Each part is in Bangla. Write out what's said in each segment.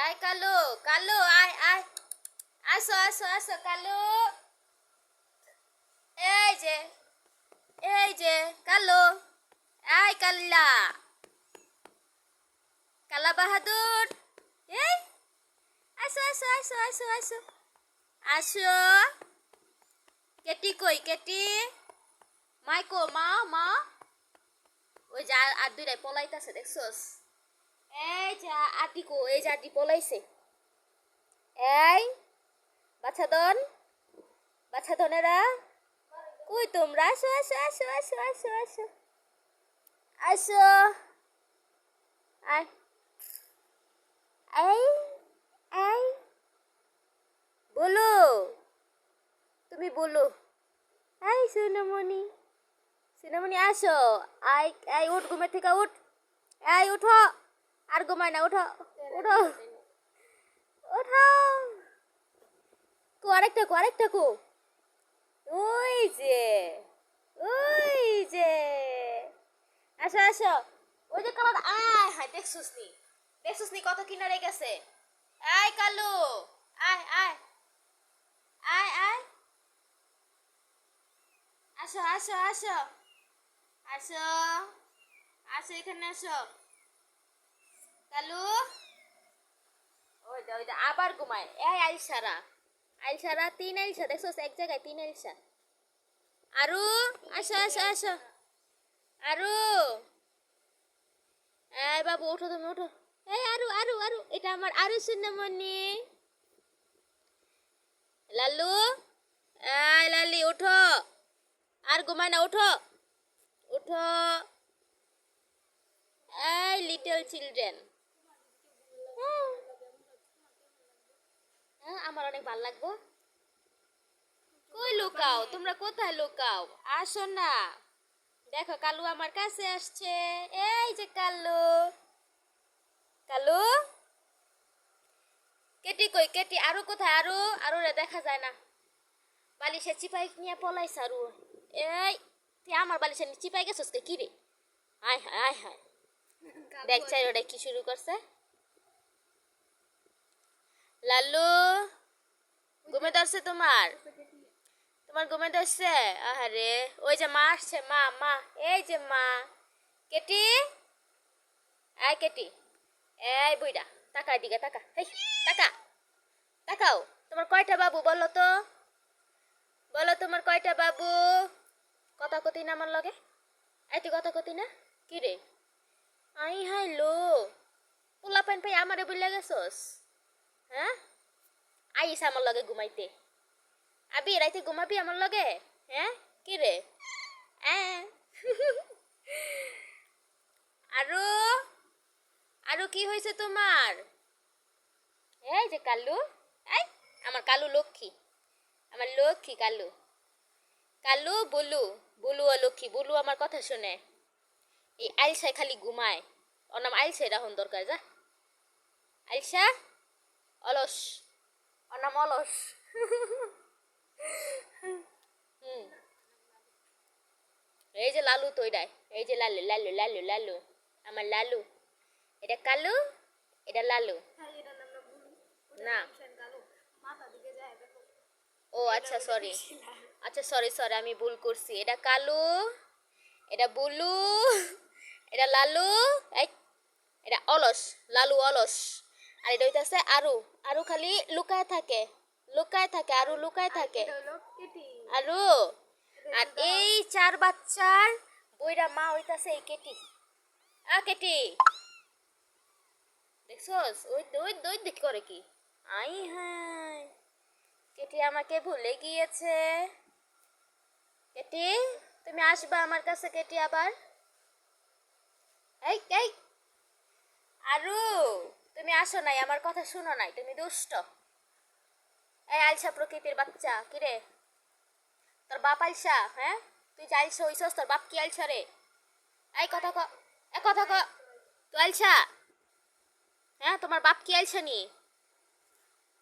আয় কালু, কালু আয় আয়, আসো আসো আসো কালু। এই যে, এই যে কালু, আয় কাল্লা, কালা বাহাদুর। এই আসো আসো আসো আসো আসো আসো। কেটি কই কেটি? মাইকো মা মা, ওই যে আর দুইটাই পলাইতেছে দেখছস? এই যে আটি কো, এই যে আটি পলাইছে। এই বাছাধন, বাছাধনেরা কই তোমরা? আসো আসো আসো আসো আসো আসো আসো। আয় এই এই বলো, তুমি বলো। এই সোনামণি, সোনামণি আসো। আয় এই উঠ ঘুমের থেকে উঠ। এই উঠো, আর ঘুমায় না, উঠো উঠো উঠো। কো আরেকটা কো আরেকটা কো। ওই যে, ওই যে, আসো আসো। ওই যে কালো, আয় হায় দেখছস নি, দেখছস নি কত কিনারে গেছে। আয় কালু, আয় আয় আয় আয়, আসো আসো আসো আসো আসো, এখানে আসো কালু। ওই যে আবার ঘুমায়। এই আইসারা, আইসারা তিন আইসা দেখছস, এক জায়গায় তিন আইসা। আরু আসো আসো আসো আরু। এই বাবু ওঠো, তুমি ওঠো। এই আরু আরু আরু, এটা আমার আরু সোনামণি। লাল্লু, এই লালি ওঠো, আর ঘুমায় না, ওঠো ওঠো। এই লিটল চিলড্রেন, হ্যাঁ আমার অনেক ভালো লাগবো। কই লুকাও তোমরা, কোথায় লুকাও? আসো না, দেখো কালু আমার কাছে আসছে। এই যে কালু, কালু। কেটি কই কেটি? আরু কোথায়? আরু, আরু রে দেখা যায় না। বালিশে চিপাই নিয়ে পলাইছে আরু। এই তুই আমার বালিশে চিপাই গেছস কে? কি রে? আয় হায় আয় হায়, দেখ চাই ওটা কি শুরু করছে। লাল্লু, ঘুমে ধরছে তোমার? তোমার ঘুমে ধরছে? আহারে, ওই যে মা আসছে, মা মা, এই যে মা। কেটি, এই কেটি, এই বুইড়া, তাকা এদিকে তাকা, হেই তাকা, তাকাও। তোমার কয়টা বাবু বলো তো? বলো তোমার কয়টা বাবু? কথা কতি না আমার লগে? এই তুই কথা কতি না? কি রে? আই হাই লো, পোলা পাইন পাই আমারে বইলা গেছস? হ্যাঁ, আইস আমার লগে ঘুমাইতে। আবি রাইতে ঘুমাবি আমার লগে? হ্যাঁ কি রে? আরো, আরো কি হয়েছে তোমার? এই যে কালু, এই আমার কালু লক্ষ্মী, আমার লক্ষ্মী কালু। কালু বলু, বলু ও লক্ষ্মী, বলু আমার কথা শুনে। এই আইলসায় খালি ঘুমায়, ওর নাম আইলসাই রাখুন দরকার। যা আইলসা, অলস, ওর নাম অলস। হুম, এই যে লালু তো এটাই, এই যে লালু লালু লালু লালু, আমার লালু। এটা কালু, এটা লালু। না, ও আচ্ছা সরি, আচ্ছা সরি সরি, আমি ভুল করছি। এটা কালু, এটা বুলু, এটা লালু, এই এটা অলস, লালু অলস। আর এটা হইতাছে আরু, আরু খালি লুকায় থাকে, লুকায় থাকে, আরু লুকায় থাকে। আরু, আর এই চার বাচ্চার বইরা মা হইতাছে এই কেটি। কেটি দেখছস? ওই ওই ওই দিক করে কি? আই হাই, কেটি আমাকে ভুলে গিয়েছে। কেটি, তুমি আসবা আমার কাছে কেটি আবার? এই এই আরু, তুমি আসো নাই, আমার কথা শুনো নাই, তুমি দুষ্ট। এই আলসা প্রকৃতির বাচ্চা, কিরে তোর বাপ আলসা? হ্যাঁ, তুই যে আলসা হইছস, তোর বাপ কি আলসা রে? এই কথা ক, এ কথা ক, তুই আলসা? হ্যাঁ, তোমার বাপ কি আলসা নি?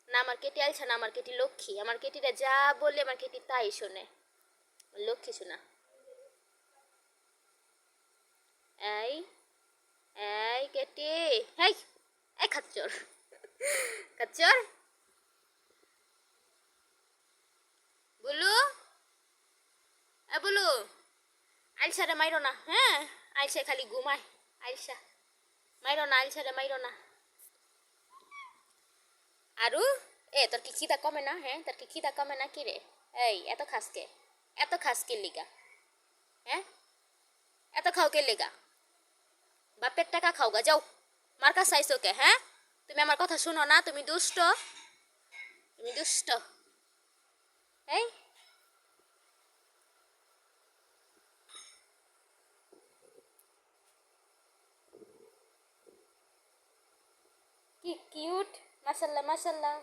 না আমার কেটি আলসা না, আমার কেটি লক্ষ্মী। আমার কেটিটা যা বললে আমার কেটি তাই শোনে, লক্ষ্মী শোনা। এই এই কেটি, হেই এই খাচ্চর, বাচ্চার বুলু, এ বুলু, আইসারে মাইরো না, হ্যাঁ? আইসা খালি ঘুমায়। আইসা মাইরো না, আইসারে মাইরো না। আরু, এ তোর কি খিদা কমে না? হ্যাঁ, তোর কি খিদা কমে না? কি রে? এই এত খাসকে, এত খাসকে লিগা? হ্যাঁ, এত খাও কে লিগা? বাপের টাকা খাও গা, যাও। মার কাছে আইসো কে? হ্যাঁ, তুমি আমার কথা শুনো না? তুমি দুষ্ট, তুমি দুষ্ট। এই কি কিউট, মাশাল্লাহ মাশাল্লাহ।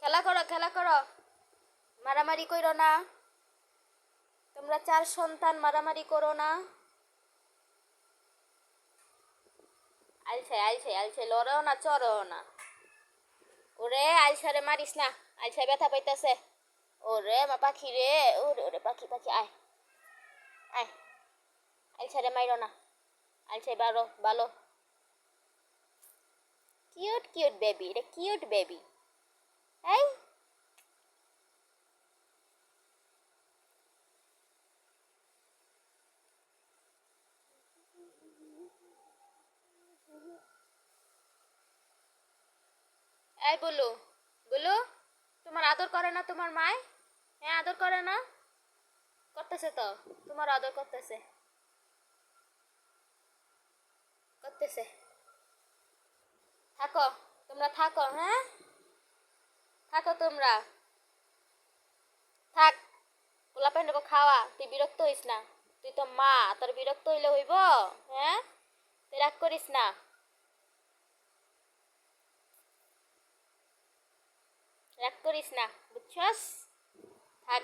খেলা করো, খেলা করো, মারামারি করো না। তোমরা 4 সন্তান, মারামারি করো না। আইছে আইছে আইছে, লড়েও না, চড়েও না। ওরে আইসারে মারিস না, আইসা ব্যথা পাইতাছে। ওরে মা পাখি রে, ওরে ওরে পাখি পাখি, আয় আয়। আইসারে মাইরো না, আইসাই বারো ভালো। কিউট কিউট বেবি, এটা কিউট বেবি। এই এই বলু, বলু, তোমার আদর করে না তোমার মায়? হ্যাঁ, আদর করে না? করতেছে তো, তোমার আদর করতেছে, করতেছে। থাকো, তোমরা থাকো, হ্যাঁ, থাকো তোমরা, থাক। পোলা প্যান্ডকে খাওয়া, তুই বিরক্ত হইস না। তুই তো মা, তোর বিরক্ত হইলে হইব? হ্যাঁ, তুই রাগ করিস না, রাগ করিস না, বুঝছস? থাক।